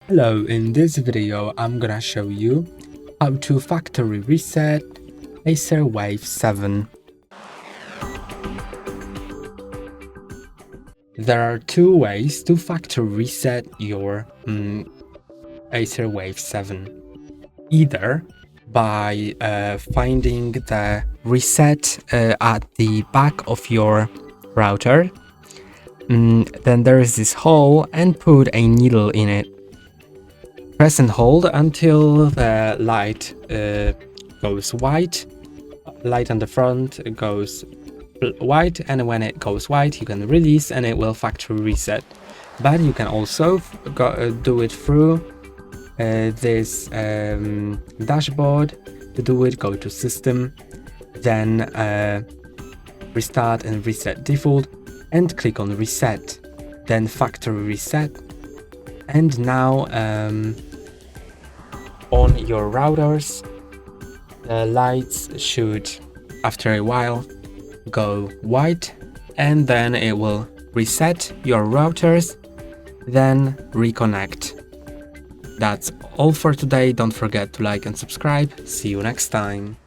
Hello, in this video I'm gonna show you how to factory reset ACER Wave 7. There are two ways to factory reset your ACER Wave 7. Either by finding the reset at the back of your router, then there is this hole and put a needle in it. Press and hold until the light goes white. Light on the front goes white, and when it goes white you can release and it will factory reset. But you can also do it through this dashboard. To do it, go to system, then restart and reset default and click on reset, then factory reset. And now on your routers, the lights should, after a while, go white, and then it will reset your routers, then reconnect. That's all for today. Don't forget to like and subscribe. See you next time.